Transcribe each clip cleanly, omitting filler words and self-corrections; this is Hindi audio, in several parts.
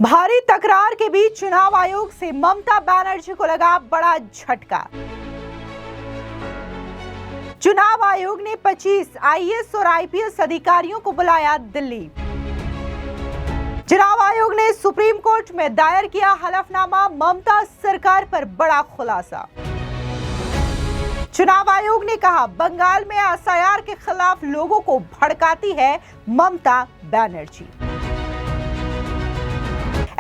भारी तकरार के बीच चुनाव आयोग से ममता बनर्जी को लगा बड़ा झटका। चुनाव आयोग ने 25 आईएएस और आईपीएस अधिकारियों को बुलाया दिल्ली। चुनाव आयोग ने सुप्रीम कोर्ट में दायर किया हलफनामा, ममता सरकार पर बड़ा खुलासा। चुनाव आयोग ने कहा बंगाल में एसआईआर के खिलाफ लोगों को भड़काती है ममता बनर्जी।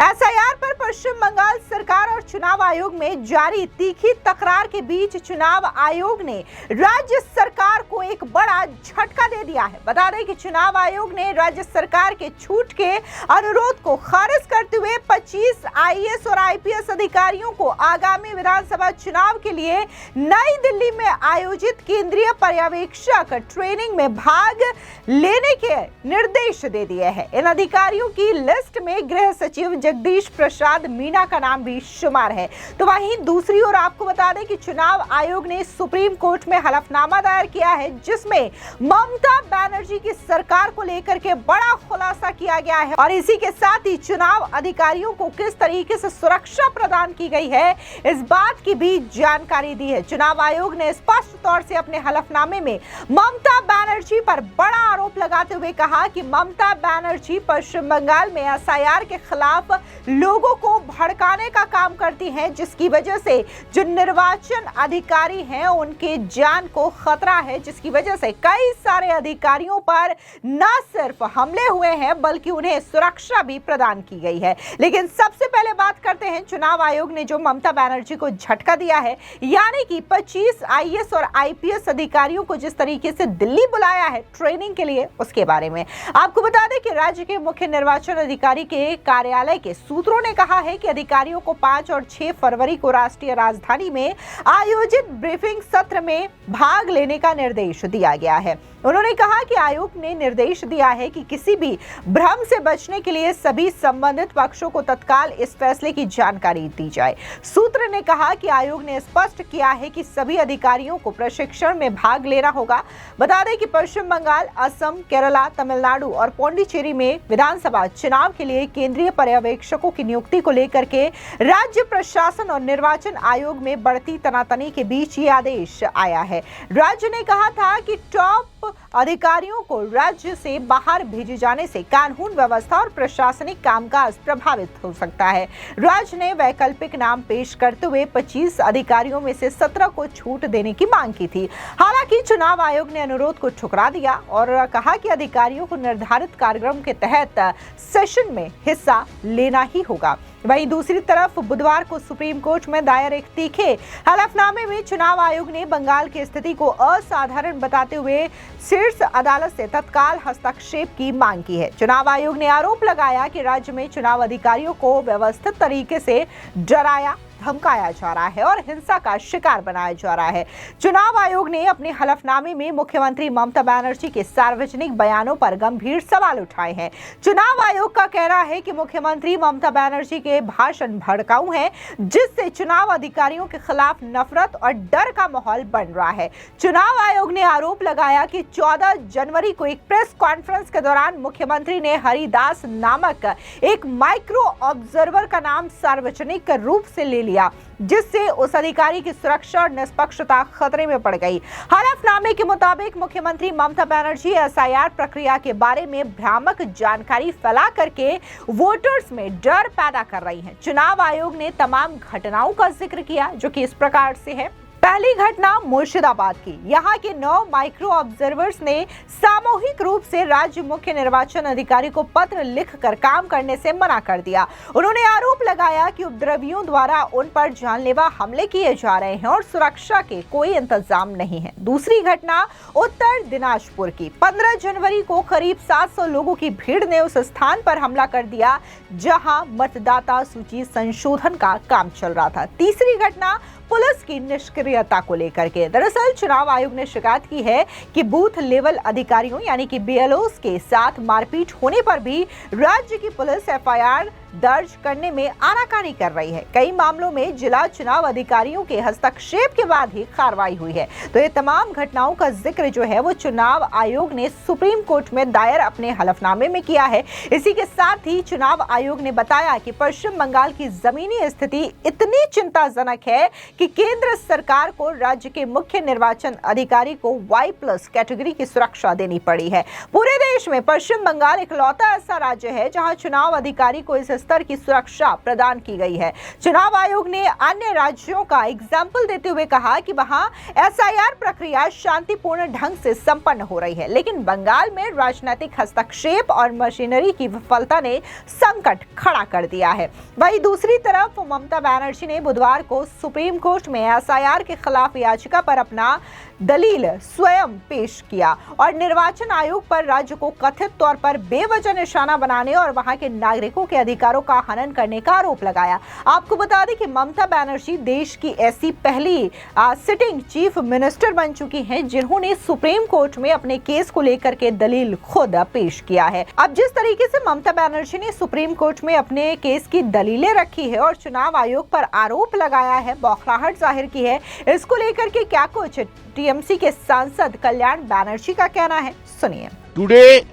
एसआईआर पर पश्चिम बंगाल सरकार और चुनाव आयोग में जारी तीखी तकरार के बीच चुनाव आयोग ने राज्य सरकार को एक बड़ा झटका दे दिया है। बता दें कि चुनाव आयोग ने राज्य सरकार के छूट के अनुरोध को खारिज करते हुए 25 आईएएस और आईपीएस अधिकारियों को आगामी विधानसभा चुनाव के लिए नई दिल्ली में आयोजित केंद्रीय पर्यवेक्षक ट्रेनिंग में भाग लेने के निर्देश दे दिए हैं। इन अधिकारियों की लिस्ट में गृह सचिव जगदीश प्रसाद मीना का नाम भी शुमार है। तो वहीं दूसरी ओर आपको बता दें कि चुनाव आयोग ने सुप्रीम कोर्ट में हलफनामा दायर किया है, जिसमें ममता बनर्जी की सरकार को लेकर के बड़ा खुलासा किया गया है और इसी के साथ ही चुनाव अधिकारियों को किस तरीके से सुरक्षा प्रदान की गई है, इस बात की भी जानकारी दी है। चुनाव आयोग ने स्पष्ट तौर से अपने हलफनामे में ममता बनर्जी पर बड़ा आरोप लगाते हुए कहा कि ममता बनर्जी पश्चिम बंगाल में एसआईआर के खिलाफ लोगों को भड़काने का काम करती हैं, जिसकी वजह से जो निर्वाचन अधिकारी हैं उनके जान को खतरा है, जिसकी वजह से कई सारे अधिकारियों पर न सिर्फ हमले हुए हैं बल्कि उन्हें सुरक्षा भी प्रदान की गई है। लेकिन सबसे पहले बात करते हैं चुनाव आयोग ने जो ममता बनर्जी को झटका दिया है, यानी कि 25 आईएएस और आईपीएस अधिकारियों को जिस तरीके से दिल्ली बुलाया है ट्रेनिंग के लिए, उसके बारे में आपको बता दें कि राज्य के मुख्य निर्वाचन अधिकारी के कार्यालय के सूत्रों ने कहा है कि अधिकारियों को 5 और 6 फरवरी को राष्ट्रीय राजधानी में आयोजित ब्रीफिंग सत्र में भाग लेने का निर्देश दिया गया है। उन्होंने कहा कि आयोग ने निर्देश दिया है कि किसी भी भ्रम से बचने के लिए सभी संबंधित पक्षों को तत्काल इस फैसले की जानकारी दी जाए। सूत्र ने कहा कि आयोग ने स्पष्ट किया है कि सभी अधिकारियों को प्रशिक्षण में भाग लेना होगा। बता दें कि पश्चिम बंगाल, असम, केरला, तमिलनाडु और पौंडीचेरी में विधानसभा चुनाव के लिए केंद्रीय पर्यवेक्षकों की नियुक्ति को लेकर के राज्य प्रशासन और निर्वाचन आयोग में बढ़ती तनातनी के बीच ये आदेश आया है। राज्य ने कहा था कि टॉप अधिकारियों को राज्य से बाहर भेजे जाने से कानून व्यवस्था और प्रशासनिक कामकाज प्रभावित हो सकता है। राज्य ने वैकल्पिक नाम पेश करते हुए 25 अधिकारियों में से 17 को छूट देने की मांग की थी। हालांकि चुनाव आयोग ने अनुरोध को ठुकरा दिया और कहा कि अधिकारियों को निर्धारित कार्यक्रम के तहत सेशन में हिस्सा लेना ही होगा। वहीं दूसरी तरफ बुधवार को सुप्रीम कोर्ट में दायर एक तीखे हलफनामे में चुनाव आयोग ने बंगाल की स्थिति को असाधारण बताते हुए शीर्ष अदालत से तत्काल हस्तक्षेप की मांग की है। चुनाव आयोग ने आरोप लगाया कि राज्य में चुनाव अधिकारियों को व्यवस्थित तरीके से डराया, धमकाया जा रहा है और हिंसा का शिकार बनाया जा रहा है। चुनाव आयोग ने अपने हलफनामे में मुख्यमंत्री ममता बनर्जी के सार्वजनिक बयानों पर गंभीर सवाल उठाए हैं। चुनाव आयोग का कहना है कि मुख्यमंत्री ममता बनर्जी के भाषण भड़काऊ हैं, जिससे चुनाव अधिकारियों के खिलाफ नफरत और डर का माहौल बन रहा है। चुनाव आयोग ने आरोप लगाया कि 14 जनवरी को एक प्रेस कॉन्फ्रेंस के दौरान मुख्यमंत्री ने हरिदास नामक एक माइक्रो ऑब्जर्वर का नाम सार्वजनिक रूप से ले लिया, जिससे उस अधिकारी की सुरक्षा और निष्पक्षता खतरे में पड़ गई। हलफनामे के मुताबिक मुख्यमंत्री ममता बनर्जी एसआईआर प्रक्रिया के बारे में भ्रामक जानकारी फैला करके वोटर्स में डर पैदा कर रही हैं। चुनाव आयोग ने तमाम घटनाओं का जिक्र किया, जो कि इस प्रकार से है। पहली घटना मुर्शिदाबाद की। यहाँ के 9 माइक्रो ऑब्जर्वर्स ने सामूहिक रूप से राज्य मुख्य निर्वाचन अधिकारी को पत्र लिखकर काम करने से मना कर दिया। उन्होंने आरोप लगाया कि उपद्रवियों द्वारा उन पर जानलेवा हमले किए जा रहे हैं और सुरक्षा के कोई इंतजाम नहीं है। दूसरी घटना उत्तर दिनाजपुर की। 15 जनवरी को करीब 700 लोगों की भीड़ ने उस स्थान पर हमला कर दिया जहां मतदाता सूची संशोधन का काम चल रहा था। तीसरी घटना पुलिस की निष्क्रियता को लेकर के। दरअसल चुनाव आयोग ने शिकायत की है कि बूथ लेवल अधिकारियों यानी कि बीएलओस के साथ मारपीट होने पर भी राज्य की पुलिस एफआईआर दर्ज करने में आनाकानी कर रही है। कई मामलों में जिला चुनाव अधिकारियों के हस्तक्षेप के बाद ही कार्रवाई हुई है। तो ये तमाम घटनाओं का जिक्र जो है वो चुनाव आयोग ने सुप्रीम कोर्ट में दायर अपने हलफनामे में किया है। इसी के साथ ही चुनाव आयोग ने बताया कि पश्चिम बंगाल की जमीनी स्थिति इतनी चिंताजनक है कि केंद्र सरकार को राज्य के मुख्य निर्वाचन अधिकारी को Y+ कैटेगरी की सुरक्षा देनी पड़ी है। पूरे देश में पश्चिम बंगाल इकलौता ऐसा राज्य है जहां चुनाव अधिकारी को इस स्तर की सुरक्षा प्रदान की गई है। चुनाव आयोग ने अन्य राज्यों का एग्जाम्पल देते हुए कहा कि वहां SIR प्रक्रिया शांतिपूर्ण ढंग से संपन्न हो रही है, लेकिन बंगाल में राजनीतिक हस्तक्षेप और मशीनरी की विफलता ने संकट खड़ा कर दिया है। वहीं दूसरी तरफ ममता बनर्जी ने बुधवार को सुप्रीम कोर्ट में SIR के खिलाफ याचिका पर अपना दलील स्वयं पेश किया और निर्वाचन आयोग पर राज्य को कथित तौर पर बेवजह निशाना बनाने और वहां के नागरिकों के अधिकारों का हनन करने का आरोप लगाया। आपको बता दें कि ममता बनर्जी देश की ऐसी पहली सिटिंग चीफ मिनिस्टर बन चुकी हैं जिन्होंने सुप्रीम कोर्ट में अपने केस को लेकर के दलील खुद पेश किया है। अब जिस तरीके से ममता बनर्जी ने सुप्रीम कोर्ट में अपने केस की दलीलें रखी है और चुनाव आयोग पर आरोप लगाया है, बौखलाहट जाहिर की है, इसको लेकर के क्या कुछ टीएमसी के सांसद कल्याण बनर्जी का कहना है, सुनिए। Today,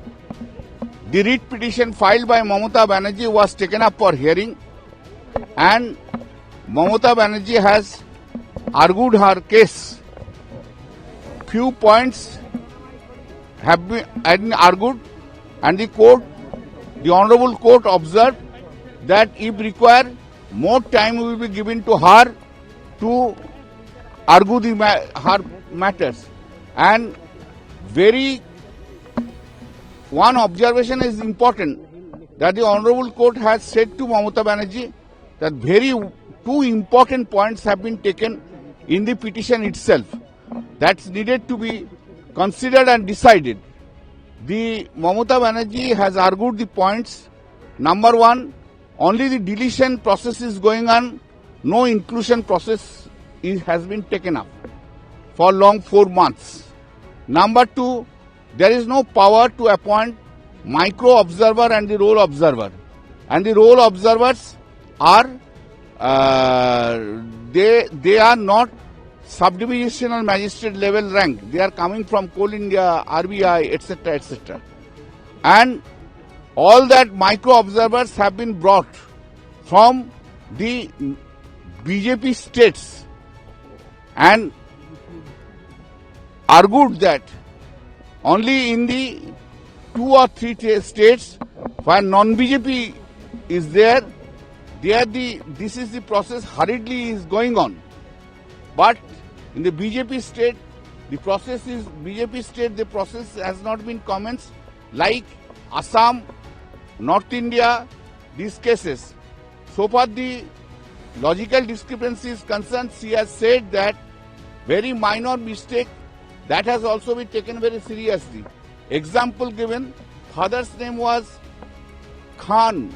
the writ petition filed by Mamata Banerjee was taken up for hearing, and Mamata Banerjee has argued her case. Few points have been argued, and the Honorable Court observed that if required, more time will be given to her to argue her matters. And one observation is important, that the Honorable Court has said to Mamata Banerjee that two important points have been taken in the petition itself that's needed to be considered and decided. The Mamata Banerjee has argued the points. Number one, only the deletion process is going on, no inclusion process has been taken up for long 4 months. Number two, there is no power to appoint micro observer and the role observer. And the role observers are, they are not subdivisional magistrate level rank. They are coming from Coal India, RBI, etc., etc. And all that micro observers have been brought from the BJP states and argued that only in the 2 or 3 states where non-BJP is there, this is the process hurriedly is going on. But in the BJP state, the process has not been commenced, like Assam, North India, these cases. So far the logical discrepancy is concerned, she has said that very minor mistake, that has also been taken very seriously. Example given, father's name was Khan.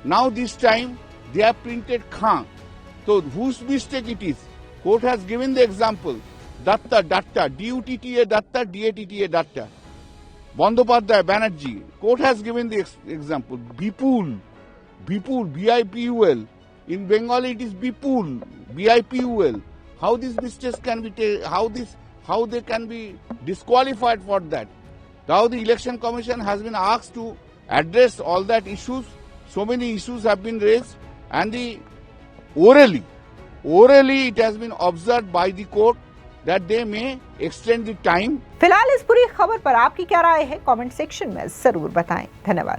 Now this time they have printed Khan. So whose mistake it is? Court has given the example. Datta, D-U-T-T-A, Datta, D-A-T-T-A, Datta. Bandopadhyay, Banerjee. Court has given the example. Bipul, B-I-P-U-L. In Bengali it is Bipul, B-I-P-U-L. How these mistakes can be how they can be disqualified for that? Now the Election Commission has been asked to address all that issues. So many issues have been raised, and orally it has been observed by the court that they may extend the time. फिलहाल इस पूरी खबर पर आपकी क्या राय है, कमेंट सेक्शन में जरूर बताएं। धन्यवाद।